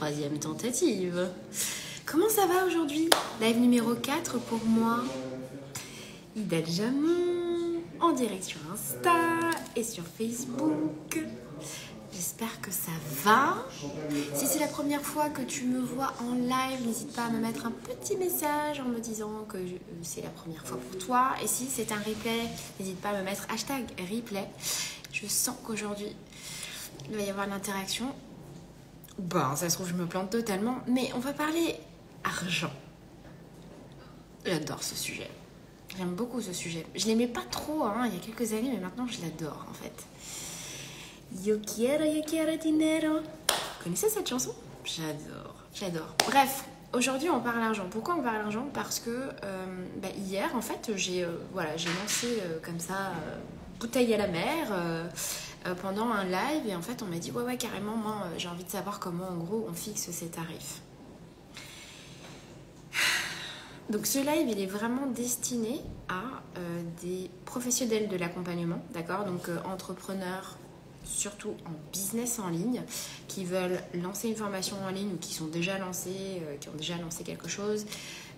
troisième tentative. Comment ça va aujourd'hui? Live numéro 4 pour moi. Ida Jamon, en direct sur Insta et sur Facebook. J'espère que ça va. Si c'est la première fois que tu me vois en live, n'hésite pas à me mettre un petit message en me disant que c'est la première fois pour toi. Et si c'est un replay, n'hésite pas à me mettre hashtag replay. Je sens qu'aujourd'hui, il va y avoir l'interaction. Ben, ça se trouve, je me plante totalement. Mais on va parler argent. J'adore ce sujet. J'aime beaucoup ce sujet. Je l'aimais pas trop il y a quelques années, mais maintenant je l'adore en fait. Yo quiero dinero. Vous connaissez cette chanson? J'adore. Bref, aujourd'hui on parle argent. Pourquoi on parle argent? Parce que hier en fait j'ai lancé comme ça bouteille à la mer pendant un live et en fait on m'a dit ouais carrément moi j'ai envie de savoir comment en gros on fixe ses tarifs. Donc ce live, il est vraiment destiné à des professionnels de l'accompagnement, d'accord? Donc entrepreneurs, surtout en business en ligne, qui veulent lancer une formation en ligne ou qui sont déjà lancés, qui ont déjà lancé quelque chose.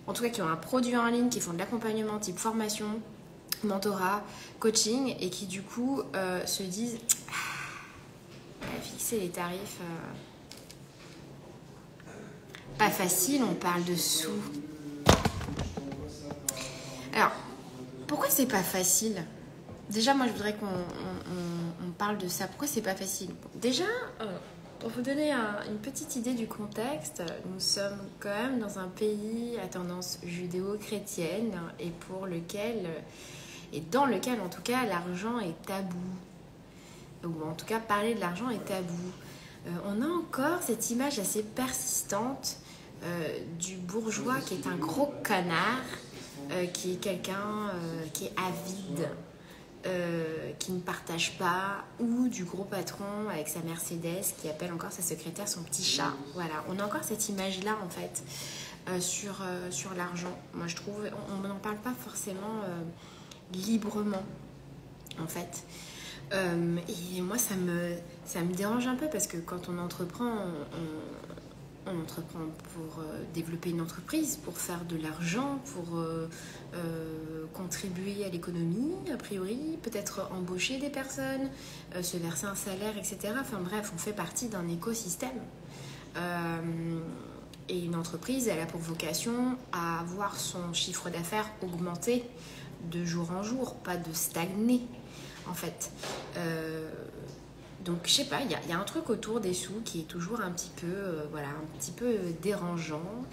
En tout cas, qui ont un produit en ligne, qui font de l'accompagnement type formation, mentorat, coaching et qui du coup se disent fixer les tarifs pas facile, on parle de sous. Alors, pourquoi c'est pas facile? Déjà, moi, je voudrais qu'on parle de ça. Pourquoi c'est pas facile? Déjà, pour vous donner une petite idée du contexte, nous sommes quand même dans un pays à tendance judéo-chrétienne et dans lequel, en tout cas, l'argent est tabou. Ou en tout cas, parler de l'argent est tabou. On a encore cette image assez persistante du bourgeois qui est un gros canard, qui est quelqu'un qui est avide, qui ne partage pas, ou du gros patron avec sa Mercedes qui appelle encore sa secrétaire son petit chat. Voilà, on a encore cette image-là en fait sur l'argent. Moi je trouve, on n'en parle pas forcément librement en fait. Et moi ça me dérange un peu parce que quand on entreprend, on entreprend pour développer une entreprise, pour faire de l'argent, pour contribuer à l'économie, a priori, peut-être embaucher des personnes, se verser un salaire, etc. Enfin bref, on fait partie d'un écosystème. Et une entreprise, elle a pour vocation à avoir son chiffre d'affaires augmenter de jour en jour, pas de stagner, en fait. Donc, je sais pas, il y a un truc autour des sous qui est toujours un petit peu dérangeant.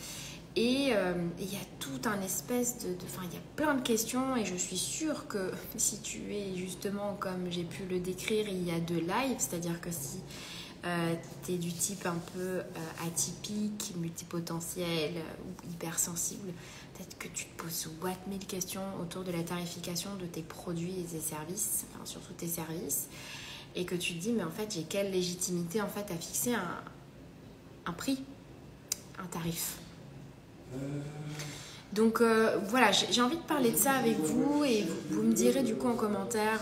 Et il y a tout un espèce enfin, il y a plein de questions et je suis sûre que si tu es justement, comme j'ai pu le décrire, il y a de live, c'est-à-dire que si tu es du type un peu atypique, multipotentiel ou hypersensible, peut-être que tu te poses mille questions autour de la tarification de tes produits et tes services, enfin surtout tes services. Et que tu te dis, mais en fait, j'ai quelle légitimité en fait à fixer un prix, un tarif. Donc voilà, j'ai envie de parler de ça avec vous et vous me direz du coup en commentaire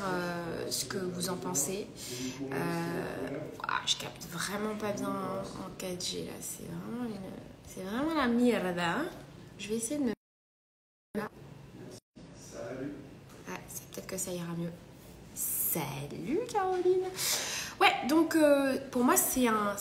ce que vous en pensez. Je capte vraiment pas bien en 4G là, c'est vraiment la mierda. Je vais essayer de me... Salut. C'est peut-être que ça ira mieux. Salut Caroline. Ouais, donc pour moi c'est un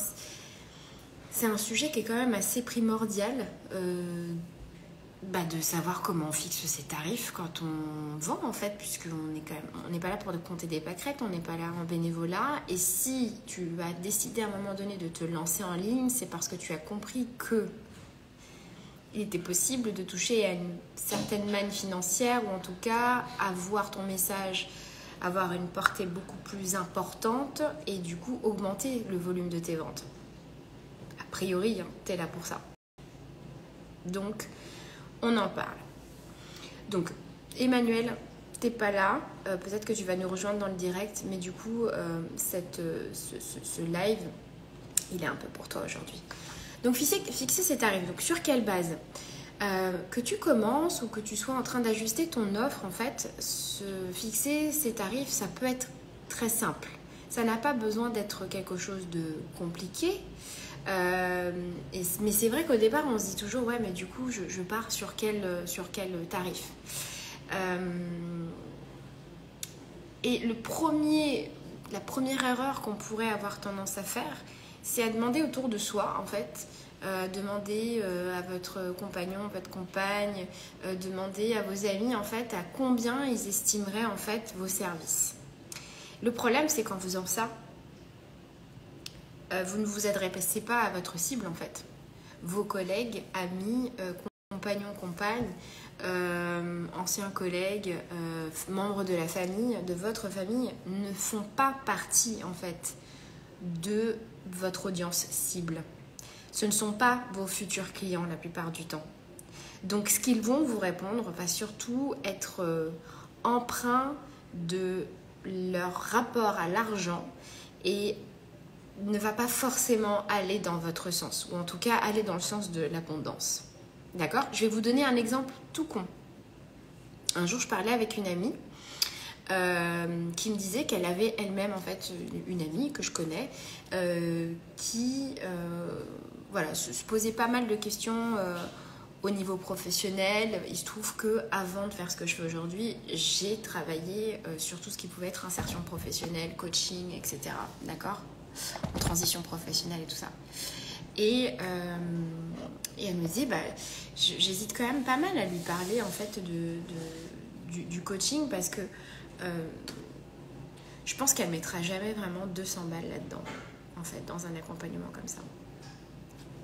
sujet qui est quand même assez primordial de savoir comment on fixe ses tarifs quand on vend en fait, puisqu'on n'est pas là pour compter des pâquerettes, on n'est pas là en bénévolat. Et si tu as décidé à un moment donné de te lancer en ligne, c'est parce que tu as compris que il était possible de toucher à une certaine manne financière, ou en tout cas avoir ton message avoir une portée beaucoup plus importante et du coup augmenter le volume de tes ventes. A priori, t'es là pour ça. Donc, on en parle. Donc, Emmanuel, t'es pas là. Peut-être que tu vas nous rejoindre dans le direct, mais du coup, ce live, il est un peu pour toi aujourd'hui. Donc, fixer ses tarifs. Donc, sur quelle base ? Que tu commences ou que tu sois en train d'ajuster ton offre, en fait, fixer ses tarifs, ça peut être très simple. Ça n'a pas besoin d'être quelque chose de compliqué. Mais c'est vrai qu'au départ, on se dit toujours, ouais, mais du coup, je pars sur quel tarif. Et la première erreur qu'on pourrait avoir tendance à faire, c'est à demander autour de soi, en fait. Demander à votre compagnon, votre compagne, demander à vos amis, en fait, à combien ils estimeraient, en fait, vos services. Le problème, c'est qu'en faisant ça, vous ne vous adressez pas à votre cible, en fait. Vos collègues, amis, compagnons, compagnes, anciens collègues, membres de la famille, de votre famille, ne font pas partie, en fait, de votre audience cible. Ce ne sont pas vos futurs clients la plupart du temps. Donc, ce qu'ils vont vous répondre va surtout être empreint de leur rapport à l'argent et ne va pas forcément aller dans votre sens, ou en tout cas aller dans le sens de l'abondance. D'accord ? Je vais vous donner un exemple tout con. Un jour, je parlais avec une amie qui me disait qu'elle avait elle-même, en fait, une amie que je connais qui voilà, se posait pas mal de questions au niveau professionnel. Il se trouve qu'avant de faire ce que je fais aujourd'hui, j'ai travaillé sur tout ce qui pouvait être insertion professionnelle, coaching, etc. D'accord ? Transition professionnelle et tout ça. Et elle me disait, j'hésite quand même pas mal à lui parler, en fait, du coaching parce que je pense qu'elle mettra jamais vraiment 200 balles là-dedans, en fait, dans un accompagnement comme ça.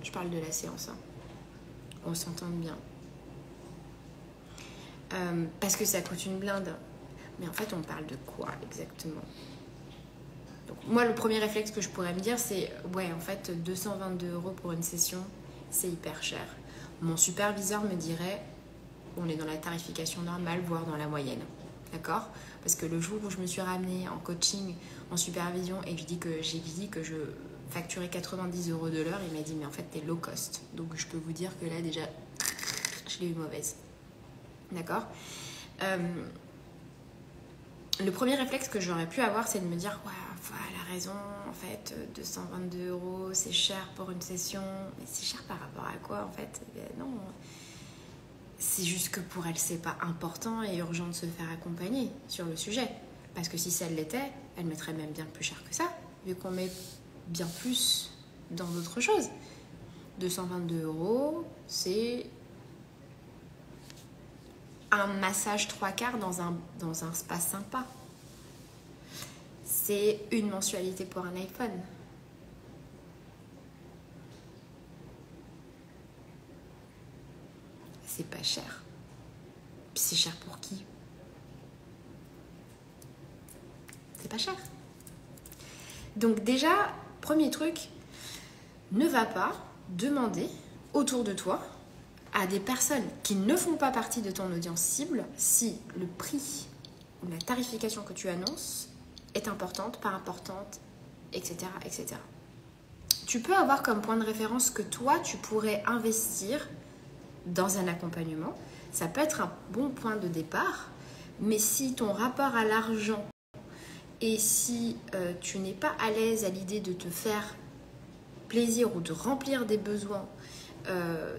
Je parle de la séance, hein. On s'entende bien. Parce que ça coûte une blinde. Mais en fait, on parle de quoi exactement ? Donc, moi, le premier réflexe que je pourrais me dire, c'est ouais, en fait, 222 € pour une session, c'est hyper cher. Mon superviseur me dirait, on est dans la tarification normale, voire dans la moyenne. D'accord ? Parce que le jour où je me suis ramenée en coaching, en supervision, et que j'ai dit que je facturais 90 € de l'heure, il m'a dit, mais en fait, t'es low cost. Donc, je peux vous dire que là, déjà, je l'ai eu mauvaise. D'accord ? Le premier réflexe que j'aurais pu avoir, c'est de me dire, ouais, elle a raison, en fait, 222 €, c'est cher pour une session. Mais c'est cher par rapport à quoi, en fait ? Non, c'est juste que pour elle, c'est pas important et urgent de se faire accompagner sur le sujet. Parce que si ça l'était, elle mettrait même bien plus cher que ça, vu qu'on met bien plus dans d'autres choses. 222 €, c'est un massage 3/4 dans un spa sympa. C'est une mensualité pour un iPhone. C'est pas cher. Puis c'est cher pour qui ? C'est pas cher. Donc déjà, premier truc, ne va pas demander autour de toi à des personnes qui ne font pas partie de ton audience cible si le prix ou la tarification que tu annonces est importante, pas importante, etc., etc. Tu peux avoir comme point de référence que toi, tu pourrais investir dans un accompagnement. Ça peut être un bon point de départ, mais si ton rapport à l'argent et si tu n'es pas à l'aise à l'idée de te faire plaisir ou de remplir des besoins,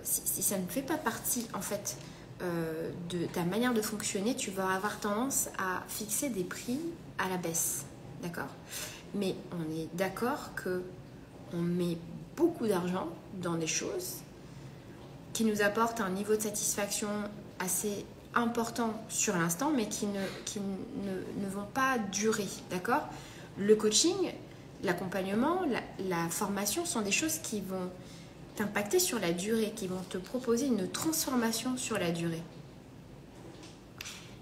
si ça ne fait pas partie, en fait, de ta manière de fonctionner, tu vas avoir tendance à fixer des prix à la baisse, d'accord ? Mais on est d'accord qu'on met beaucoup d'argent dans des choses qui nous apportent un niveau de satisfaction assez important sur l'instant, mais qui ne vont pas durer, d'accord ? Le coaching, l'accompagnement, la formation sont des choses qui vont t'impacter sur la durée, qui vont te proposer une transformation sur la durée.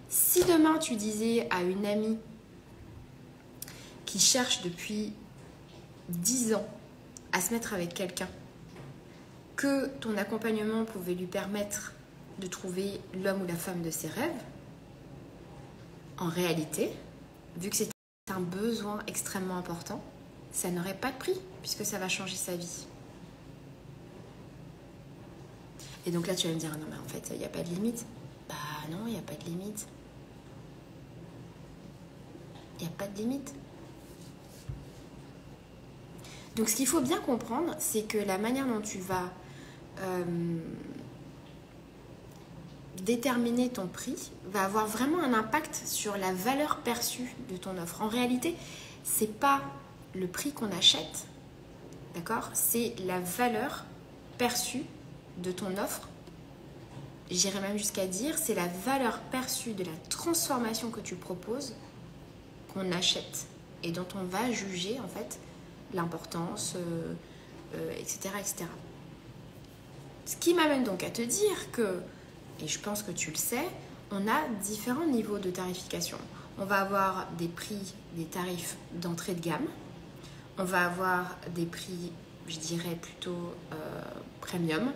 Si demain tu disais à une amie qui cherche depuis 10 ans à se mettre avec quelqu'un que ton accompagnement pouvait lui permettre de trouver l'homme ou la femme de ses rêves, en réalité, vu que c'est un besoin extrêmement important, ça n'aurait pas de prix puisque ça va changer sa vie. Et donc là, tu vas me dire, non, mais en fait, il n'y a pas de limite. Bah non, il n'y a pas de limite. Il n'y a pas de limite. Donc ce qu'il faut bien comprendre, c'est que la manière dont tu vas déterminer ton prix va avoir vraiment un impact sur la valeur perçue de ton offre. En réalité, c'est pas le prix qu'on achète, d'accord? C'est la valeur perçue de ton offre. J'irais même jusqu'à dire, c'est la valeur perçue de la transformation que tu proposes qu'on achète et dont on va juger en fait l'importance, etc., etc. Ce qui m'amène donc à te dire que, et je pense que tu le sais, on a différents niveaux de tarification. On va avoir des prix, des tarifs d'entrée de gamme. On va avoir des prix, je dirais plutôt premium.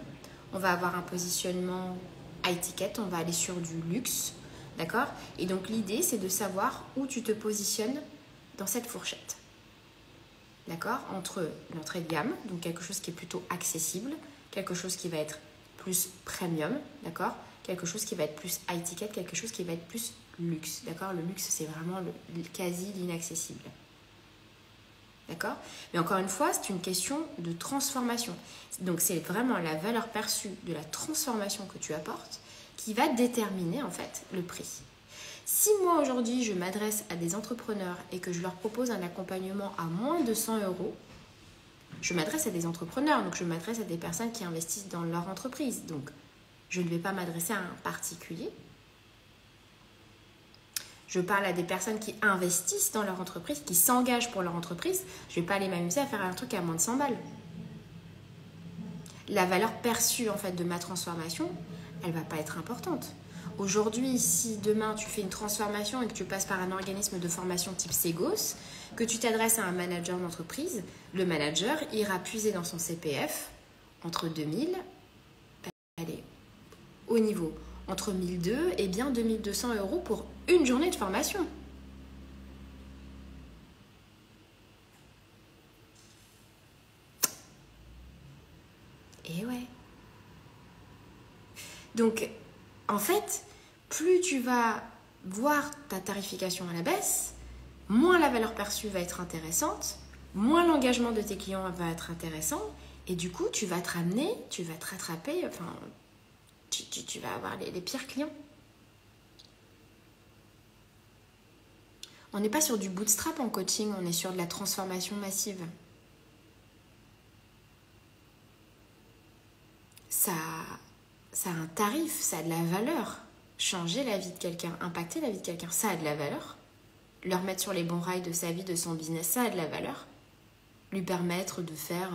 On va avoir un positionnement high ticket. On va aller sur du luxe. D'accord? Et donc l'idée, c'est de savoir où tu te positionnes dans cette fourchette. D'accord? Entre l'entrée de gamme, donc quelque chose qui est plutôt accessible, quelque chose qui va être plus premium, d'accord? Quelque chose qui va être plus high ticket, quelque chose qui va être plus luxe, d'accord? Le luxe, c'est vraiment quasi l'inaccessible. D'accord? Mais encore une fois, c'est une question de transformation. Donc, c'est vraiment la valeur perçue de la transformation que tu apportes qui va déterminer, en fait, le prix. Si moi, aujourd'hui, je m'adresse à des entrepreneurs et que je leur propose un accompagnement à moins de 100 €, je m'adresse à des entrepreneurs, donc je m'adresse à des personnes qui investissent dans leur entreprise. Donc, je ne vais pas m'adresser à un particulier. Je parle à des personnes qui investissent dans leur entreprise, qui s'engagent pour leur entreprise. Je ne vais pas aller m'amuser à faire un truc à moins de 100 balles. La valeur perçue en fait de ma transformation, elle ne va pas être importante. Aujourd'hui, si demain tu fais une transformation et que tu passes par un organisme de formation type Segos, que tu t'adresses à un manager d'entreprise, le manager ira puiser dans son CPF entre 2000, allez, au niveau, entre 1002 et bien 2200 € pour une journée de formation. Et ouais. Donc, en fait, plus tu vas voir ta tarification à la baisse, moins la valeur perçue va être intéressante, moins l'engagement de tes clients va être intéressant, et du coup, tu vas te ramener, tu vas te rattraper, enfin, tu vas avoir les pires clients. On n'est pas sur du bootstrap en coaching, on est sur de la transformation massive. Ça a un tarif, ça a de la valeur. Changer la vie de quelqu'un, impacter la vie de quelqu'un, ça a de la valeur. Le remettre sur les bons rails de sa vie, de son business, ça a de la valeur. Lui permettre de faire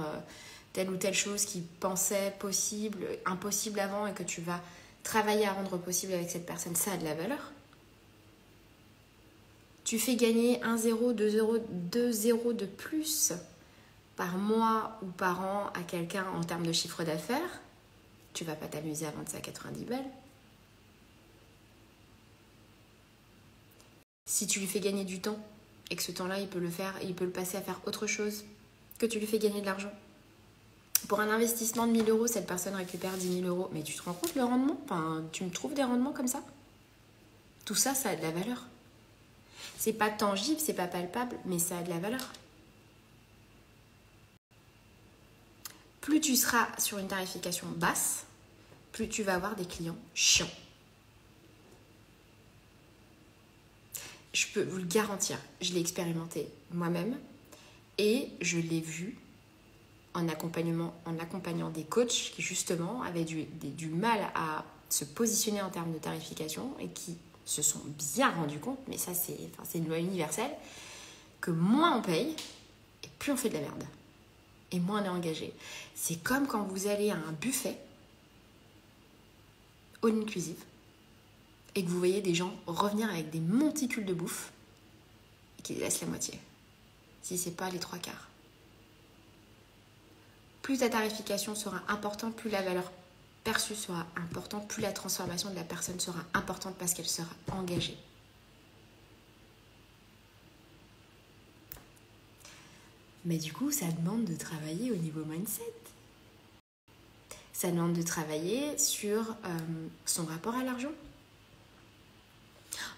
telle ou telle chose qu'il pensait possible, impossible avant et que tu vas travailler à rendre possible avec cette personne, ça a de la valeur. Tu fais gagner 1 0, 2 0, 2 0 de plus par mois ou par an à quelqu'un en termes de chiffre d'affaires, tu vas pas t'amuser à vendre ça à 90 balles. Si tu lui fais gagner du temps et que ce temps-là, il peut le passer à faire autre chose, que tu lui fais gagner de l'argent. Pour un investissement de 1 000 €, cette personne récupère 10 000 €. Mais tu te rends compte le rendement? Enfin, tu me trouves des rendements comme ça? Tout ça, ça a de la valeur. C'est pas tangible, c'est pas palpable, mais ça a de la valeur. Plus tu seras sur une tarification basse, plus tu vas avoir des clients chiants. Je peux vous le garantir, je l'ai expérimenté moi-même et je l'ai vu en accompagnant des coachs qui justement avaient du mal à se positionner en termes de tarification et qui se sont bien rendus compte, mais ça c'est une loi universelle, que moins on paye et plus on fait de la merde. Et moins on est engagé. C'est comme quand vous allez à un buffet all inclusive et que vous voyez des gens revenir avec des monticules de bouffe et qui laissent la moitié. Si c'est pas les 3/4. Plus ta tarification sera importante, plus la valeur perçue sera importante, plus la transformation de la personne sera importante parce qu'elle sera engagée. Mais du coup, ça demande de travailler au niveau mindset. Ça demande de travailler sur son rapport à l'argent.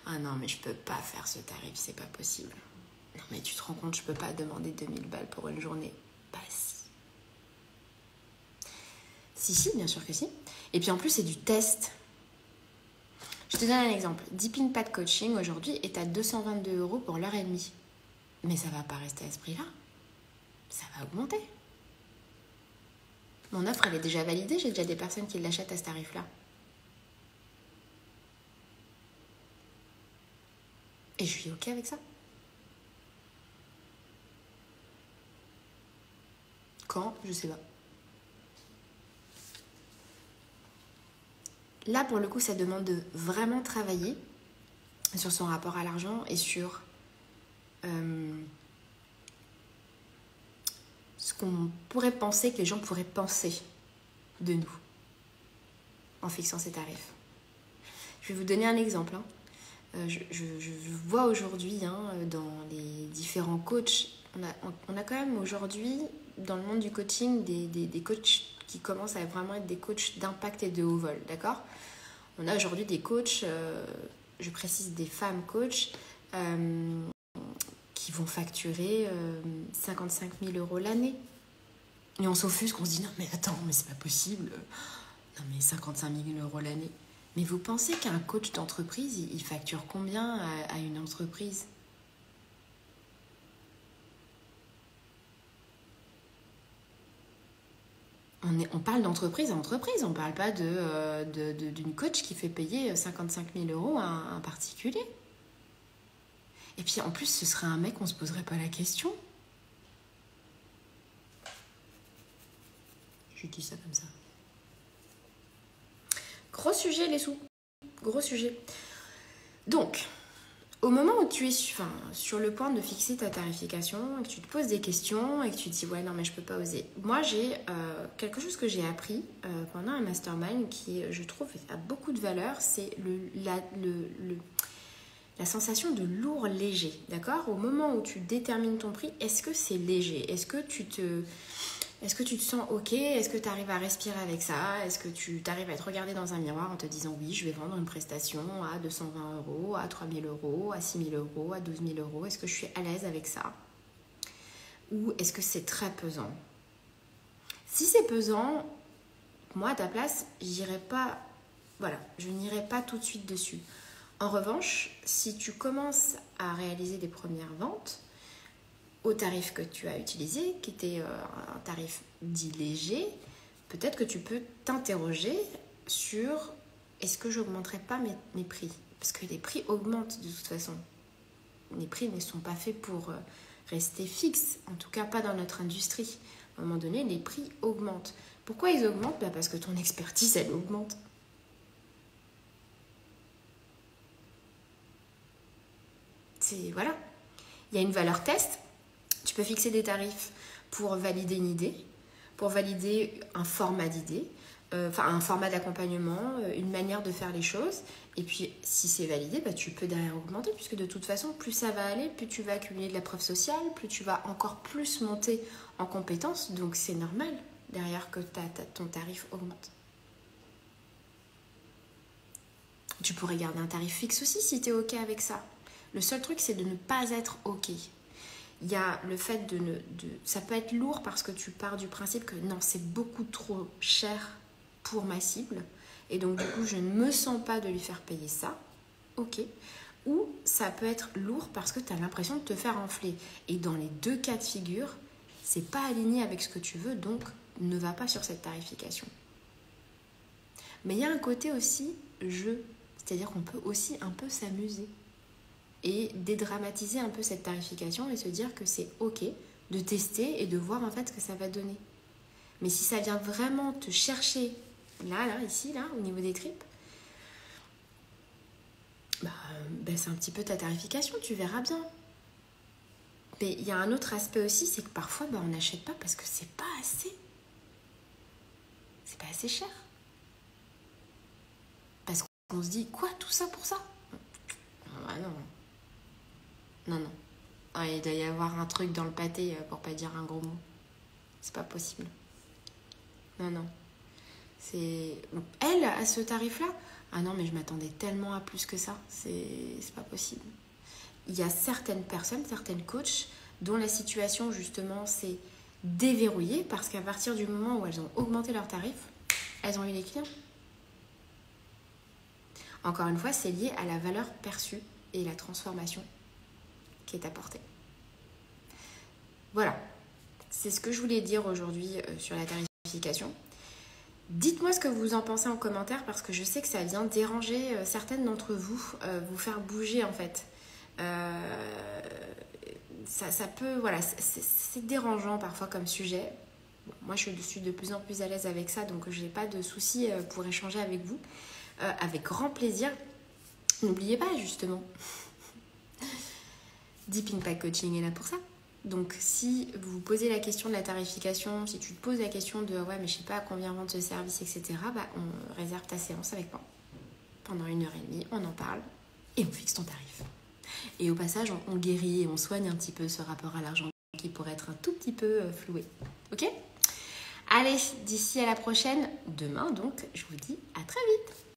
Ah non, mais je peux pas faire ce tarif, c'est pas possible. Non, mais tu te rends compte, je peux pas demander 2000 balles pour une journée. Bah si, bien sûr que si. Et puis en plus, c'est du test. Je te donne un exemple. Deepin Pad Coaching aujourd'hui est à 222 € pour l'heure et demie. Mais ça ne va pas rester à ce prix-là. Ça va augmenter. Mon offre, elle est déjà validée. J'ai déjà des personnes qui l'achètent à ce tarif-là. Et je suis OK avec ça. Quand? Je sais pas. Là, pour le coup, ça demande de vraiment travailler sur son rapport à l'argent et sur ce qu'on pourrait penser, que les gens pourraient penser de nous en fixant ces tarifs. Je vais vous donner un exemple. Je vois aujourd'hui dans les différents coachs, on a quand même aujourd'hui dans le monde du coaching des coachs qui commencent à vraiment être des coachs d'impact et de haut vol, d'accord? On a aujourd'hui des coachs, je précise des femmes coachs, qui vont facturer 55 000 € l'année. Et on s'offusque, on se dit non mais attends, mais c'est pas possible. Non mais 55 000 € l'année. Mais vous pensez qu'un coach d'entreprise, il facture combien à une entreprise ? On parle d'entreprise à entreprise, on ne parle pas d'une coach qui fait payer 55 000 € à un particulier. Et puis en plus, ce serait un mec, on ne se poserait pas la question. Je dis ça comme ça. Gros sujet, les sous. Gros sujet. Donc, au moment où tu es sur le point de fixer ta tarification, et que tu te poses des questions et que tu te dis « Ouais, non, mais je peux pas oser ». Moi, j'ai quelque chose que j'ai appris pendant un mastermind qui, je trouve, a beaucoup de valeur. C'est la sensation de lourd léger, d'accord? Au moment où tu détermines ton prix, est-ce que c'est léger? Est-ce que tu te sens OK? Est-ce que tu arrives à respirer avec ça? Est-ce que tu arrives à te regarder dans un miroir en te disant oui, je vais vendre une prestation à 220 €, à 3 000 €, à 6 000 €, à 12 000 €? Est-ce que je suis à l'aise avec ça? Ou est-ce que c'est très pesant? Si c'est pesant, moi à ta place, je n'irai pas tout de suite dessus. En revanche, si tu commences à réaliser des premières ventes au tarif que tu as utilisé, qui était un tarif dit léger, peut-être que tu peux t'interroger sur est-ce que je n'augmenterai pas mes prix? Parce que les prix augmentent de toute façon. Les prix ne sont pas faits pour rester fixes, en tout cas pas dans notre industrie. À un moment donné, les prix augmentent. Pourquoi ils augmentent? Parce que ton expertise, elle augmente. Voilà. Il y a une valeur test. Tu peux fixer des tarifs pour valider une idée, pour valider un format d'idée, un format d'accompagnement, une manière de faire les choses. Et puis, si c'est validé, tu peux derrière augmenter, puisque de toute façon, plus ça va aller, plus tu vas accumuler de la preuve sociale, plus tu vas encore plus monter en compétences. Donc, c'est normal derrière que ton tarif augmente. Tu pourrais garder un tarif fixe aussi si tu es OK avec ça. Le seul truc, c'est de ne pas être OK. Il y a le fait ça peut être lourd parce que tu pars du principe que non, c'est beaucoup trop cher pour ma cible. Et donc, du coup, je ne me sens pas de lui faire payer ça. OK. Ou ça peut être lourd parce que tu as l'impression de te faire enfler. Et dans les deux cas de figure, c'est pas aligné avec ce que tu veux, donc ne va pas sur cette tarification. Mais il y a un côté aussi jeu. C'est-à-dire qu'on peut aussi un peu s'amuser et dédramatiser un peu cette tarification et se dire que c'est OK de tester et de voir en fait ce que ça va donner. Mais si ça vient vraiment te chercher ici, au niveau des tripes, c'est un petit peu ta tarification, tu verras bien. Mais il y a un autre aspect aussi, c'est que parfois on n'achète pas parce que c'est pas assez. C'est pas assez cher. Parce qu'on se dit, quoi, tout ça pour ça? Ah non. Non. Ah, il doit y avoir un truc dans le pâté pour pas dire un gros mot. C'est pas possible. Non. Elle, à ce tarif-là, ah non, mais je m'attendais tellement à plus que ça. C'est pas possible. Il y a certaines personnes, certaines coachs, dont la situation, justement, c'est déverrouillées parce qu'à partir du moment où elles ont augmenté leurs tarifs, elles ont eu des clients. Encore une fois, c'est lié à la valeur perçue et la transformation qui est apportée. Voilà, c'est ce que je voulais dire aujourd'hui sur la tarification. Dites-moi ce que vous en pensez en commentaire parce que je sais que ça vient déranger certaines d'entre vous, vous faire bouger en fait. Ça peut, voilà, c'est dérangeant parfois comme sujet. Bon, moi, je suis de plus en plus à l'aise avec ça, donc je n'ai pas de souci pour échanger avec vous. Avec grand plaisir. N'oubliez pas, justement, Deep Impact Coaching est là pour ça. Donc, si vous vous posez la question de la tarification, si tu te poses la question de « ouais, mais je sais pas à combien vendre ce service, etc. » bah, on réserve ta séance avec moi. Pendant 1h30, on en parle et on fixe ton tarif. Et au passage, on guérit et on soigne un petit peu ce rapport à l'argent qui pourrait être un tout petit peu floué. Ok ? Allez, d'ici à la prochaine, demain donc, je vous dis